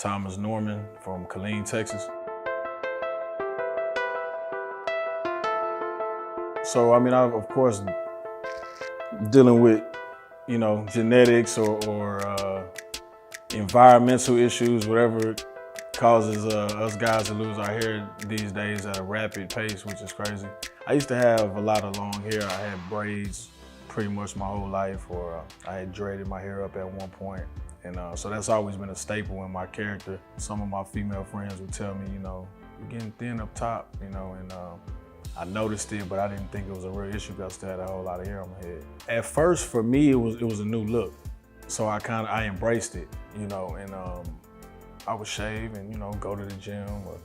Thomas Norman from Killeen, Texas. So, I mean, I'm, of course, dealing with, you know, genetics or environmental issues, whatever causes us guys to lose our hair these days at a rapid pace, which is crazy. I used to have a lot of long hair. I had braids pretty much my whole life, or I had dreaded my hair up at one point. And so that's always been a staple in my character. Some of my female friends would tell me, you know, you're getting thin up top, you know, and I noticed it, but I didn't think it was a real issue because I still had a whole lot of hair on my head. At first, for me, it was a new look. So I embraced it, you know, and I would shave and, you know, go to the gym or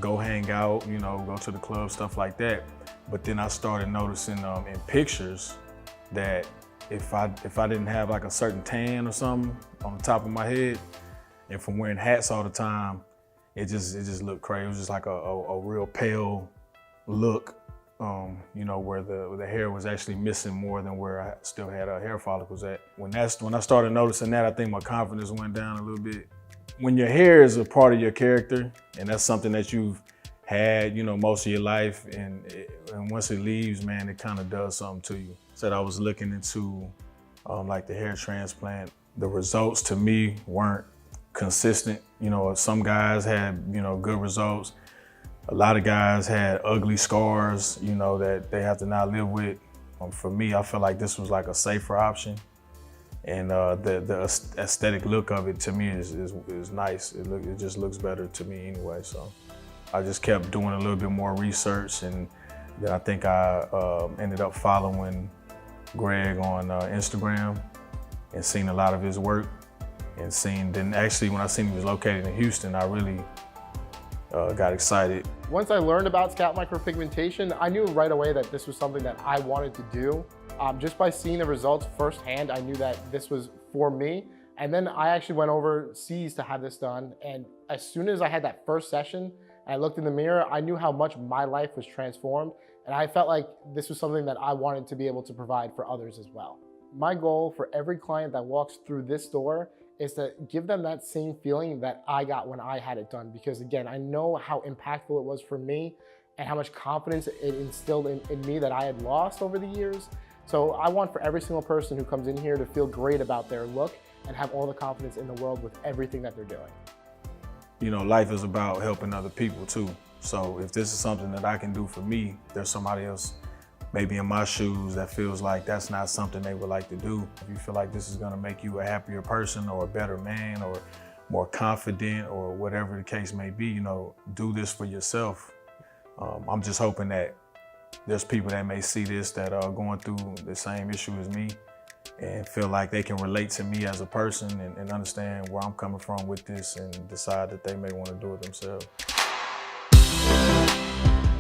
go hang out, you know, go to the club, stuff like that. But then I started noticing in pictures that if I didn't have like a certain tan or something on the top of my head, and from wearing hats all the time, it just looked crazy. It was just like a real pale look, you know, where the hair was actually missing more than where I still had hair follicles at. When I started noticing that, I think my confidence went down a little bit. When your hair is a part of your character, and that's something that you've had, you know, most of your life, and once it leaves, man, it kind of does something to you. Said I was looking into like the hair transplant. The results to me weren't consistent. You know, some guys had, you know, good results. A lot of guys had ugly scars, you know, that they have to now live with. For me, I feel like this was like a safer option. And the aesthetic look of it to me is nice. It just looks better to me anyway. So I just kept doing a little bit more research, and then I think I ended up following Greg on Instagram and seeing a lot of his work, and then actually when I seen he was located in Houston, I really got excited. Once I learned about scalp micropigmentation, I knew right away that this was something that I wanted to do. Just by seeing the results firsthand, I knew that this was for me. And then I actually went overseas to have this done. And as soon as I had that first session, and I looked in the mirror, I knew how much my life was transformed. And I felt like this was something that I wanted to be able to provide for others as well. My goal for every client that walks through this door is to give them that same feeling that I got when I had it done. Because again, I know how impactful it was for me and how much confidence it instilled in me that I had lost over the years. So I want for every single person who comes in here to feel great about their look and have all the confidence in the world with everything that they're doing. You know, life is about helping other people too. So if this is something that I can do for me, there's somebody else maybe in my shoes that feels like that's not something they would like to do. If you feel like this is gonna make you a happier person or a better man or more confident or whatever the case may be, you know, do this for yourself. I'm just hoping that there's people that may see this that are going through the same issue as me and feel like they can relate to me as a person and understand where I'm coming from with this and decide that they may want to do it themselves.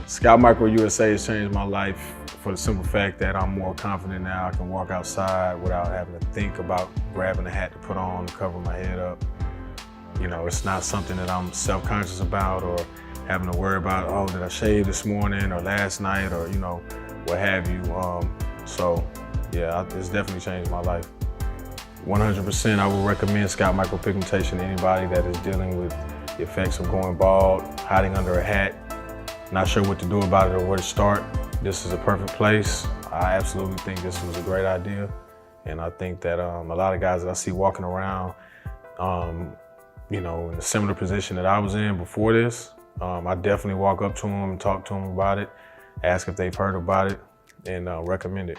Scalp Micro USA has changed my life for the simple fact that I'm more confident now. I can walk outside without having to think about grabbing a hat to put on to cover my head up. You know, it's not something that I'm self-conscious about or having to worry about, oh, did I shave this morning or last night or, you know, what have you. So yeah, it's definitely changed my life. 100% I would recommend scalp micropigmentation to anybody that is dealing with the effects of going bald, hiding under a hat, not sure what to do about it or where to start. This is a perfect place. I absolutely think this was a great idea. And I think that a lot of guys that I see walking around, you know, in a similar position that I was in before this, I definitely walk up to them and talk to them about it, ask if they've heard about it, and recommend it.